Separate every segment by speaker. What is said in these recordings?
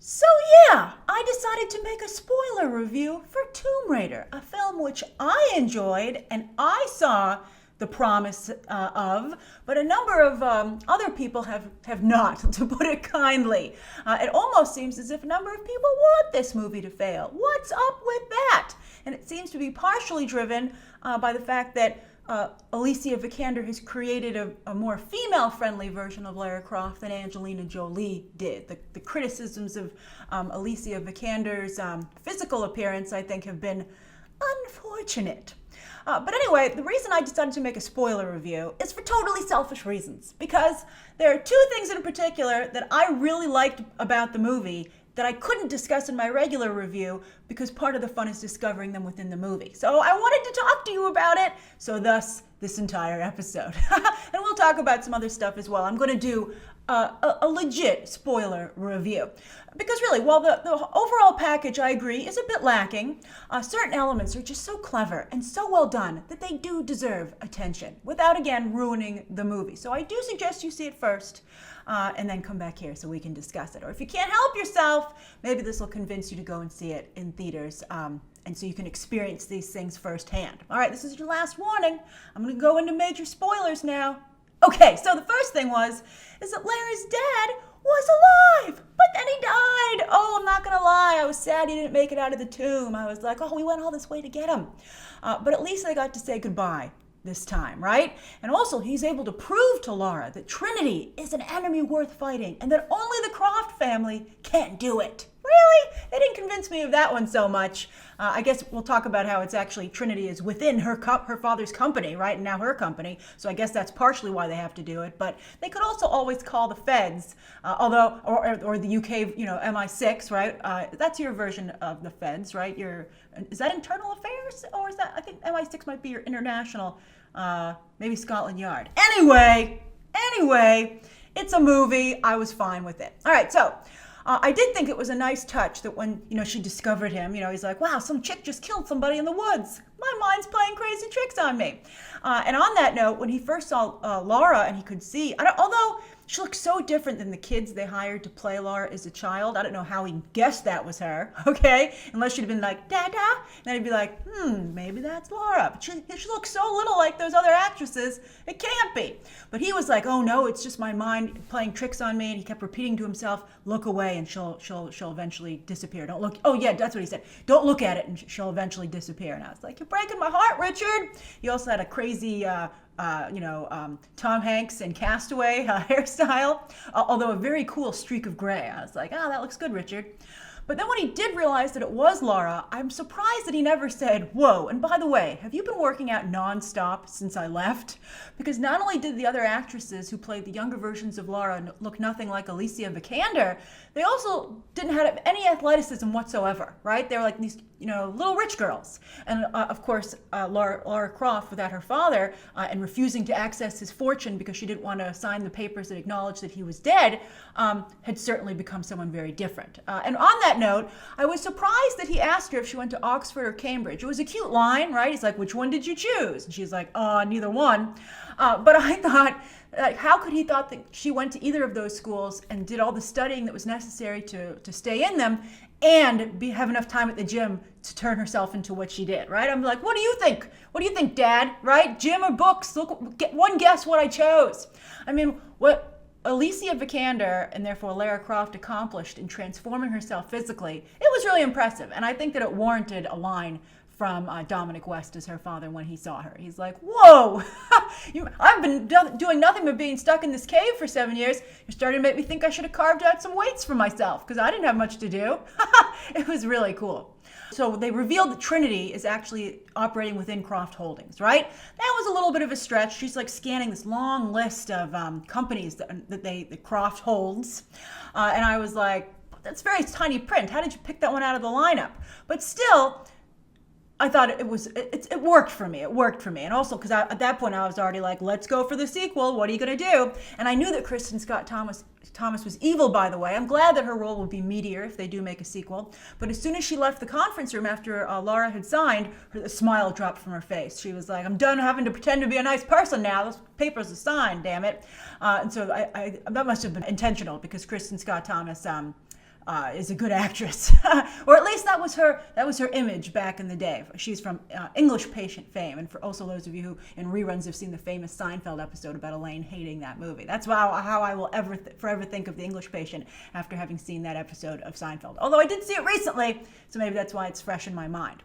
Speaker 1: So yeah, I decided to make a spoiler review for Tomb Raider, a film which I enjoyed and I saw the promise of, but a number of other people have not, to put it kindly. It almost seems as if a number of people want this movie to fail. What's up with that? And it seems to be partially driven by the fact that Alicia Vikander has created a more female-friendly version of Lara Croft than Angelina Jolie did. The criticisms of Alicia Vikander's physical appearance, I think, have been unfortunate. But anyway, the reason I decided to make a spoiler review is for totally selfish reasons. Because there are two things in particular that I really liked about the movie that I couldn't discuss in my regular review because part of the fun is discovering them within the movie. So I wanted to talk to you about it, so thus this entire episode. And we'll talk about some other stuff as well. I'm going to do a legit spoiler review. Because really, while the overall package, I agree, is a bit lacking, certain elements are just so clever and so well done that they do deserve attention without, again, ruining the movie. So I do suggest you see it first and then come back here so we can discuss it. Or if you can't help yourself, maybe this will convince you to go and see it in theaters and so you can experience these things firsthand. All right, this is your last warning. I'm going to go into major spoilers now. Okay, so the first thing is that Lara's dad was alive, but then he died. Oh, I'm not gonna lie, I was sad he didn't make it out of the tomb. I was like, oh, we went all this way to get him. But at least I got to say goodbye this time, right? And also, he's able to prove to Lara that Trinity is an enemy worth fighting and that only the Croft family can do it. Really? They didn't convince me of that one so much. I guess we'll talk about how it's actually Trinity is within her father's company, right? And now her company. So I guess that's partially why they have to do it. But they could also always call the feds, or the UK, MI6, right? That's your version of the feds, right? Is that internal affairs, or is that? I think MI6 might be your international, maybe Scotland Yard. Anyway, it's a movie. I was fine with it. All right, so. I did think it was a nice touch that when, she discovered him, he's like, wow, some chick just killed somebody in the woods. My mind's playing crazy tricks on me. And on that note, when he first saw Lara and he could see, although she looked so different than the kids they hired to play Lara as a child, I don't know how he guessed that was her, okay? Unless she'd have been like, Dada, and then he'd be like, maybe that's Lara. But she looks so little like those other actresses, it can't be. But he was like, oh no, it's just my mind playing tricks on me, and he kept repeating to himself, look away and she'll eventually disappear. Don't look, oh yeah, that's what he said. Don't look at it and she'll eventually disappear. And I was like, you're breaking my heart, Richard. He also had a crazy, Tom Hanks and Castaway hairstyle, although a very cool streak of gray. I was like, that looks good, Richard. But then when he did realize that it was Lara, I'm surprised that he never said, whoa, and by the way, have you been working out nonstop since I left? Because not only did the other actresses who played the younger versions of Lara look nothing like Alicia Vikander, they also didn't have any athleticism whatsoever, right? They were like these, little rich girls. And of course, Lara Croft, without her father, and refusing to access his fortune because she didn't want to sign the papers that acknowledged that he was dead, had certainly become someone very different. And on that note, I was surprised that he asked her if she went to Oxford or Cambridge. It was a cute line, right? He's like, which one did you choose? And she's like, neither one. But I thought, how could he thought that she went to either of those schools and did all the studying that was necessary to stay in them and have enough time at the gym to turn herself into what she did, right? I'm like, what do you think? What do you think, Dad? Right? Gym or books? Look, get one guess what I chose. I mean, what Alicia Vikander and therefore Lara Croft accomplished in transforming herself physically, it was really impressive. And I think that it warranted a line from Dominic West as her father when he saw her. He's like, whoa, I've been doing nothing but being stuck in this cave for 7 years. You're starting to make me think I should have carved out some weights for myself because I didn't have much to do. It was really cool. So they revealed that Trinity is actually operating within Croft Holdings, right? That was a little bit of a stretch. She's like scanning this long list of companies that Croft holds. And I was like, that's very tiny print. How did you pick that one out of the lineup? But still, I thought it worked for me. It worked for me. And also because at that point I was already like, let's go for the sequel. What are you going to do? And I knew that Kristen Scott Thomas was evil, by the way. I'm glad that her role will be meatier if they do make a sequel. But as soon as she left the conference room after Lara had signed, a smile dropped from her face. She was like, I'm done having to pretend to be a nice person now. Those papers are signed, damn it. And so I that must have been intentional because Kristen Scott Thomas is a good actress, or at least that was her image back in the day. She's from English Patient fame, and for also those of you who in reruns have seen the famous Seinfeld episode about Elaine hating that movie. That's how I will forever think of the English Patient after having seen that episode of Seinfeld. Although I did see it recently, so maybe that's why it's fresh in my mind.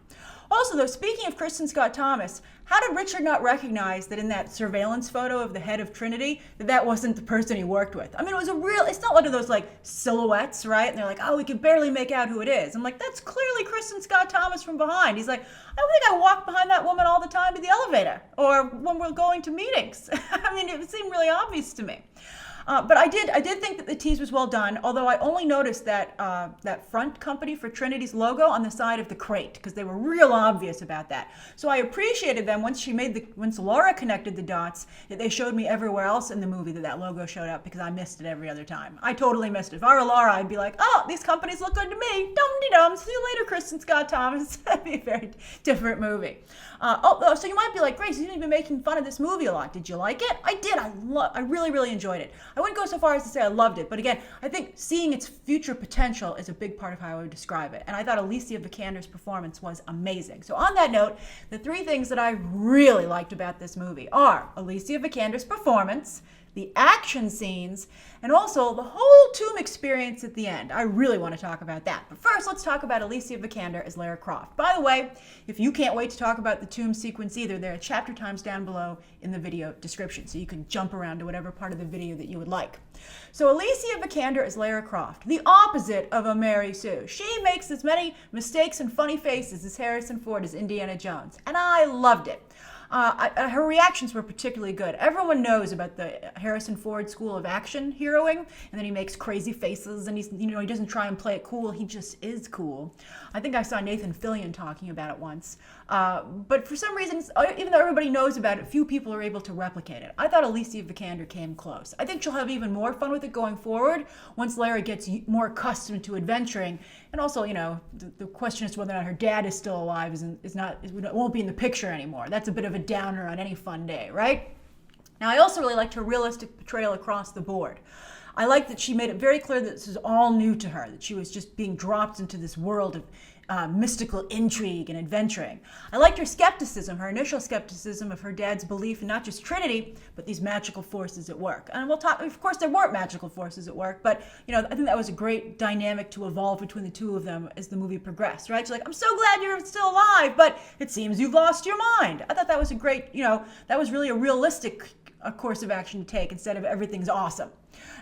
Speaker 1: Also, though, speaking of Kristen Scott Thomas, how did Richard not recognize that in that surveillance photo of the head of Trinity, that wasn't the person he worked with? I mean, it's not one of those like silhouettes, right? And they're like, oh, we can barely make out who it is. I'm like, that's clearly Kristen Scott Thomas from behind. He's like, I don't think I walk behind that woman all the time to the elevator or when we're going to meetings. I mean, it seemed really obvious to me. But I did think that the tease was well done, although I only noticed that front company for Trinity's logo on the side of the crate, because they were real obvious about that. So I appreciated them once Lara connected the dots, that they showed me everywhere else in the movie that logo showed up, because I missed it every other time. I totally missed it. If I were Lara, I'd be like, oh, these companies look good to me. Dum-de-dum. See you later, Kristen Scott Thomas. That'd be a very different movie. So you might be like, Grace, you've been making fun of this movie a lot. Did you like it? I did. I really, really enjoyed it. I wouldn't go so far as to say I loved it, but again, I think seeing its future potential is a big part of how I would describe it. And I thought Alicia Vikander's performance was amazing. So on that note, the three things that I really liked about this movie are Alicia Vikander's performance, the action scenes, and also the whole Tomb experience at the end. I really want to talk about that. But first, let's talk about Alicia Vikander as Lara Croft. By the way, if you can't wait to talk about the Tomb sequence either, there are chapter times down below in the video description, so you can jump around to whatever part of the video that you would like. So Alicia Vikander as Lara Croft, the opposite of a Mary Sue. She makes as many mistakes and funny faces as Harrison Ford as Indiana Jones, and I loved it. Her reactions were particularly good. Everyone knows about the Harrison Ford school of action heroing, and then he makes crazy faces, and he doesn't try and play it cool. He just is cool. I think I saw Nathan Fillion talking about it once. But for some reason, even though everybody knows about it, few people are able to replicate it. I thought Alicia Vikander came close. I think she'll have even more fun with it going forward once Lara gets more accustomed to adventuring. And also, the question is whether or not her dad is still alive won't be in the picture anymore. That's a bit of a downer on any fun day, right? Now, I also really liked her realistic portrayal across the board. I liked that she made it very clear that this was all new to her, that she was just being dropped into this world of mystical intrigue and adventuring. I liked her skepticism, her initial skepticism of her dad's belief in not just Trinity, but these magical forces at work. And we'll talk, of course, there weren't magical forces at work, but I think that was a great dynamic to evolve between the two of them as the movie progressed, right? She's like, I'm so glad you're still alive, but it seems you've lost your mind. I thought that was a great, that was really a realistic course of action to take instead of everything's awesome,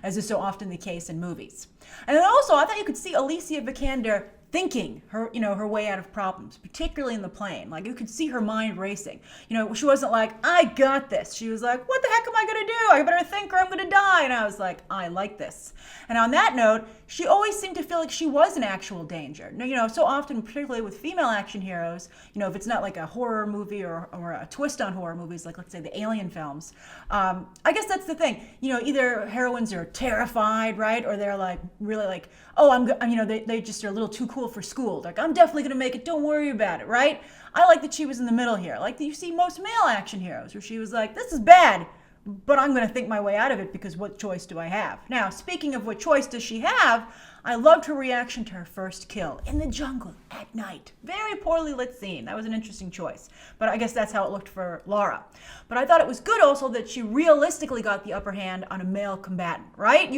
Speaker 1: as is so often the case in movies. And then also, I thought you could see Alicia Vikander thinking her way out of problems, particularly in the plane. Like, you could see her mind racing. She wasn't like, I got this. She was like, what the heck am I going to do? I better think or I'm going to die. And I was like, I like this. And on that note, she always seemed to feel like she was in actual danger. So often, particularly with female action heroes, if it's not like a horror movie or a twist on horror movies, like let's say the Alien films, I guess that's the thing. Either heroines are terrified, right? Or they're like, really like, oh, they just are a little too cool for school. Like, I'm definitely going to make it. Don't worry about it, right? I like that she was in the middle here. Like you see most male action heroes where she was like, this is bad, but I'm going to think my way out of it because what choice do I have? Now, speaking of what choice does she have, I loved her reaction to her first kill in the jungle at night. Very poorly lit scene. That was an interesting choice. But I guess that's how it looked for Lara. But I thought it was good also that she realistically got the upper hand on a male combatant, right?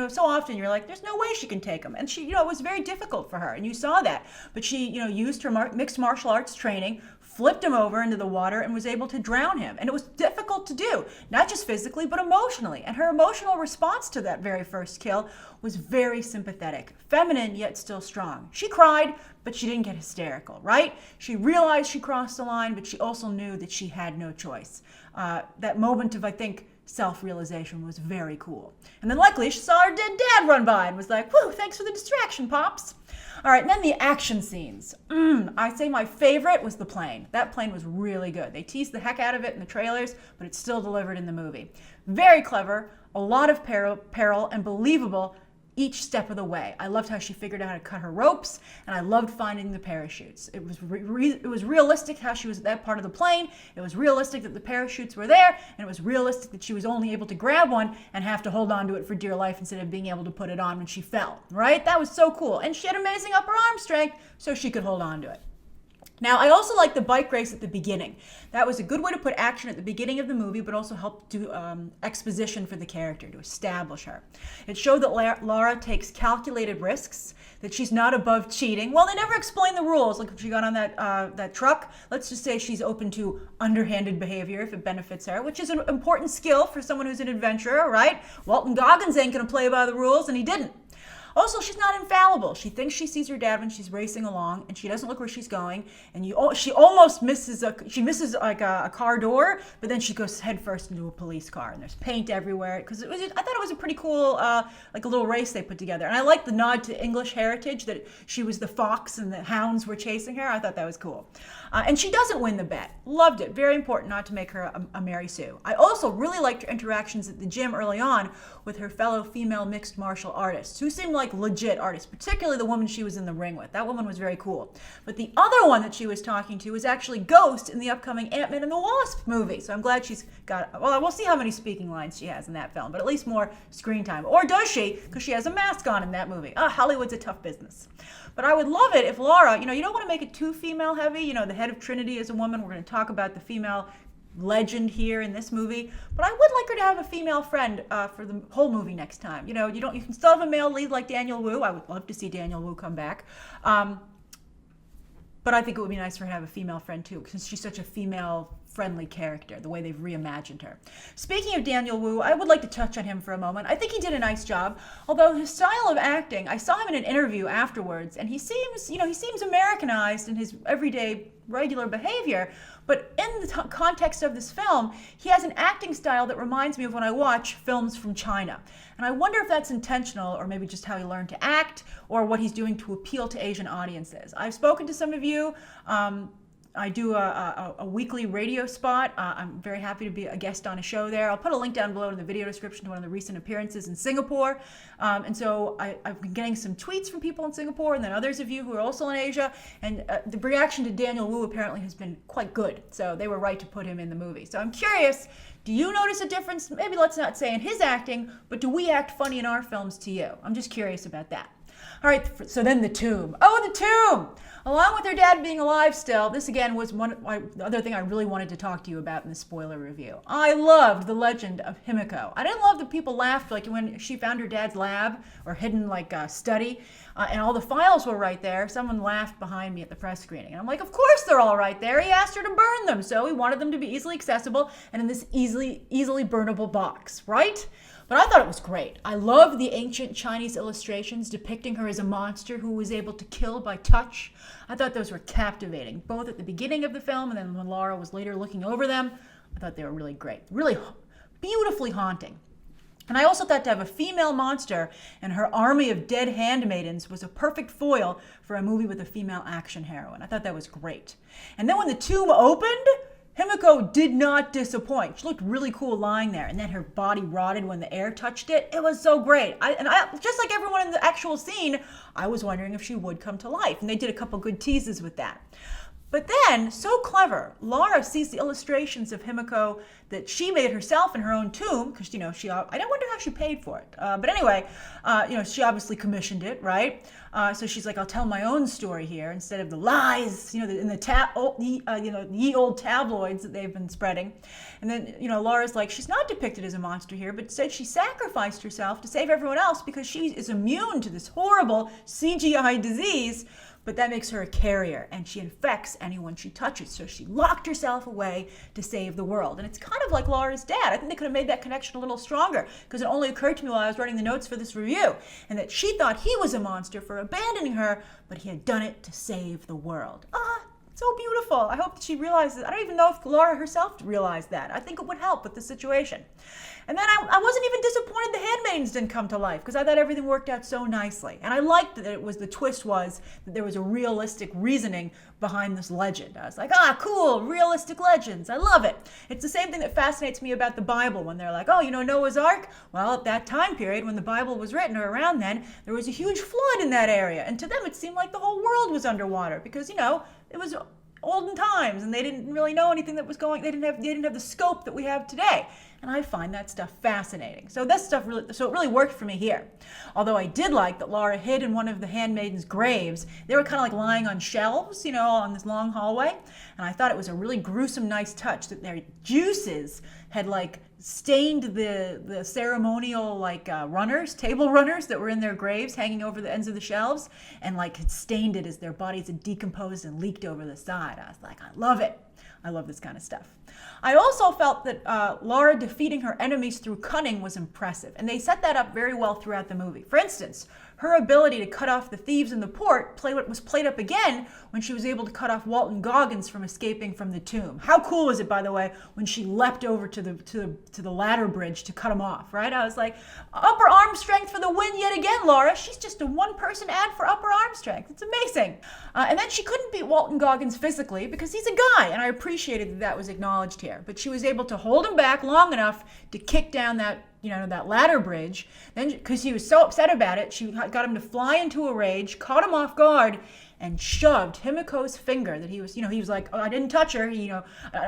Speaker 1: So often you're like, there's no way she can take him. And she, it was very difficult for her. And you saw that. But she, used her mixed martial arts training, flipped him over into the water and was able to drown him. And it was difficult to do, not just physically, but emotionally. And her emotional response to that very first kill was very sympathetic, feminine, yet still strong. She cried, but she didn't get hysterical, right? She realized she crossed the line, but she also knew that she had no choice. That moment of, I think, self-realization was very cool. And then luckily she saw her dead dad run by and was like, whew, thanks for the distraction, Pops. All right, and then the action scenes. I'd say my favorite was the plane. That plane was really good. They teased the heck out of it in the trailers, but it's still delivered in the movie. Very clever, a lot of peril and believable each step of the way. I loved how she figured out how to cut her ropes, and I loved finding the parachutes. It was realistic how she was at that part of the plane. It was realistic that the parachutes were there, and it was realistic that she was only able to grab one and have to hold on to it for dear life instead of being able to put it on when she fell, right? That was so cool. And she had amazing upper arm strength, so she could hold on to it. Now, I also like the bike race at the beginning. That was a good way to put action at the beginning of the movie, but also helped do exposition for the character, to establish her. It showed that Lara takes calculated risks, that she's not above cheating. Well, they never explain the rules. Like if she got on that truck, let's just say she's open to underhanded behavior if it benefits her, which is an important skill for someone who's an adventurer, right? Walton Goggins ain't gonna play by the rules, and he didn't. Also, she's not infallible. She thinks she sees her dad when she's racing along, and she doesn't look where she's going. And she almost misses like a car door, but then she goes headfirst into a police car, and there's paint everywhere. Because I thought it was a pretty cool, like a little race they put together. And I like the nod to English heritage that she was the fox and the hounds were chasing her. I thought that was cool. And she doesn't win the bet. Loved it. Very important not to make her a Mary Sue. I also really liked her interactions at the gym early on with her fellow female mixed martial artists, who seemed like legit artists, particularly the woman she was in the ring with. That woman was very cool. But the other one that she was talking to was actually Ghost in the upcoming Ant-Man and the Wasp movie. So I'm glad she's got, well, we'll see how many speaking lines she has in that film, but at least more screen time. Or does she? Because she has a mask on in that movie. Hollywood's a tough business. But I would love it if Lara, you don't want to make it too female heavy. The head of Trinity is a woman. We're going to talk about the female legend here in this movie, but I would like her to have a female friend for the whole movie next time. You can still have a male lead like Daniel Wu. I would love to see Daniel Wu come back. But I think it would be nice for her to have a female friend too, because she's such a female-friendly character, the way they've reimagined her. Speaking of Daniel Wu, I would like to touch on him for a moment. I think he did a nice job, although his style of acting, I saw him in an interview afterwards, and he seems Americanized in his everyday, regular behavior, but in the context of this film, he has an acting style that reminds me of when I watch films from China. And I wonder if that's intentional, or maybe just how he learned to act, or what he's doing to appeal to Asian audiences. I've spoken to some of you. I do a weekly radio spot. I'm very happy to be a guest on a show there. I'll put a link down below in the video description to one of the recent appearances in Singapore. And so I've been getting some tweets from people in Singapore, and then others of you who are also in Asia. And the reaction to Daniel Wu apparently has been quite good. So they were right to put him in the movie. So I'm curious, do you notice a difference? Maybe let's not say in his acting, but do we act funny in our films to you? I'm just curious about that. All right, so then the tomb. Oh, the tomb! Along with her dad being alive still, this again was the other thing I really wanted to talk to you about in the spoiler review. I loved the legend of Himiko. I didn't love that people laughed like when she found her dad's lab or hidden study, and all the files were right there. Someone laughed behind me at the press screening. And I'm like, of course they're all right there. He asked her to burn them, so he wanted them to be easily accessible and in this easily burnable box, right? But I thought it was great. I love the ancient Chinese illustrations depicting her as a monster who was able to kill by touch. I thought those were captivating, both at the beginning of the film and then when Lara was later looking over them. I thought they were really great, really beautifully haunting. And I also thought to have a female monster and her army of dead handmaidens was a perfect foil for a movie with a female action heroine. I thought that was great. And then when the tomb opened, Himiko did not disappoint. She looked really cool lying there, and then her body rotted when the air touched it. It was so great. I just like everyone in the actual scene, I was wondering if she would come to life, and they did a couple good teases with that. But then, so clever, Lara sees the illustrations of Himiko that she made herself in her own tomb, because, I don't wonder how she paid for it. But anyway, she obviously commissioned it, right? So she's like, I'll tell my own story here instead of the lies, in the ye old tabloids that they've been spreading. And then, Laura's like, she's not depicted as a monster here, but said she sacrificed herself to save everyone else because she is immune to this horrible CGI disease. But that makes her a carrier, and she infects anyone she touches. So she locked herself away to save the world. And it's kind of like Lara's dad. I think they could have made that connection a little stronger, because it only occurred to me while I was writing the notes for this review, and that she thought he was a monster for abandoning her, but he had done it to save the world. So beautiful. I hope that she realizes. I don't even know if Lara herself realized that. I think it would help with the situation. And then I wasn't even disappointed the handmaidens didn't come to life because I thought everything worked out so nicely. And I liked that the twist was that there was a realistic reasoning behind this legend. I was like, cool, realistic legends. I love it. It's the same thing that fascinates me about the Bible when they're like, Noah's Ark? Well, at that time period when the Bible was written, or around then, there was a huge flood in that area. And to them, it seemed like the whole world was underwater because, it was olden times and they didn't really know anything that was going, they didn't have the scope that we have today. And I find that stuff fascinating. So it really worked for me here. Although I did like that Lara hid in one of the handmaidens' graves. They were kind of like lying on shelves, on this long hallway. And I thought it was a really gruesome, nice touch that their juices had like stained the ceremonial table runners that were in their graves hanging over the ends of the shelves, and like had stained it as their bodies had decomposed and leaked over the side. I was like, I love it. I love this kind of stuff. I also felt that Lara defeating her enemies through cunning was impressive, and they set that up very well throughout the movie. For instance, her ability to cut off the thieves in the port was played up again when she was able to cut off Walton Goggins from escaping from the tomb. How cool was it, by the way, when she leapt over to the ladder bridge to cut him off, right? I was like, upper arm strength for the win yet again, Lara. She's just a one-person ad for upper arm strength. It's amazing. And then she couldn't beat Walton Goggins physically because he's a guy, and I appreciated that was acknowledged here. But she was able to hold him back long enough to kick down that ladder bridge. Then, because he was so upset about it, she got him to fly into a rage, caught him off guard, and shoved Himiko's finger that he was like, I didn't touch her.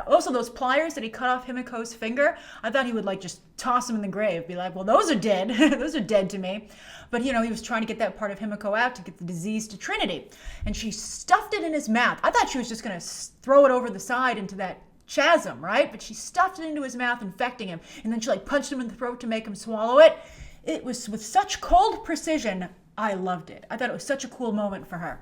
Speaker 1: Also those pliers that he cut off Himiko's finger, I thought he would like just toss them in the grave, be like, well, those are dead. Those are dead to me. But he was trying to get that part of Himiko out to get the disease to Trinity. And she stuffed it in his mouth. I thought she was just going to throw it over the side into that chasm, right? But she stuffed it into his mouth, infecting him, and then she punched him in the throat to make him swallow it. It was with such cold precision. I loved it. I thought it was such a cool moment for her.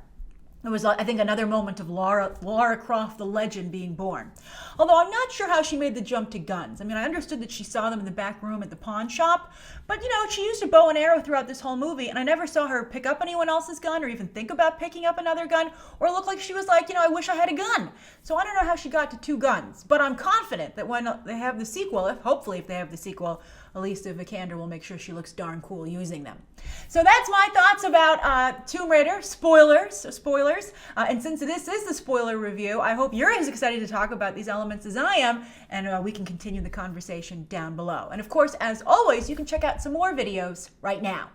Speaker 1: It was, I think, another moment of Lara Croft, the legend, being born. Although I'm not sure how she made the jump to guns. I mean, I understood that she saw them in the back room at the pawn shop, but, she used a bow and arrow throughout this whole movie, and I never saw her pick up anyone else's gun or even think about picking up another gun or look like she was like, I wish I had a gun. So I don't know how she got to 2 guns, but I'm confident that when they have the sequel, hopefully if they have the sequel, Alicia Vikander will make sure she looks darn cool using them. So that's my thoughts about Tomb Raider. Spoilers. And since this is the spoiler review, I hope you're as excited to talk about these elements as I am, and we can continue the conversation down below. And of course, as always, you can check out some more videos right now.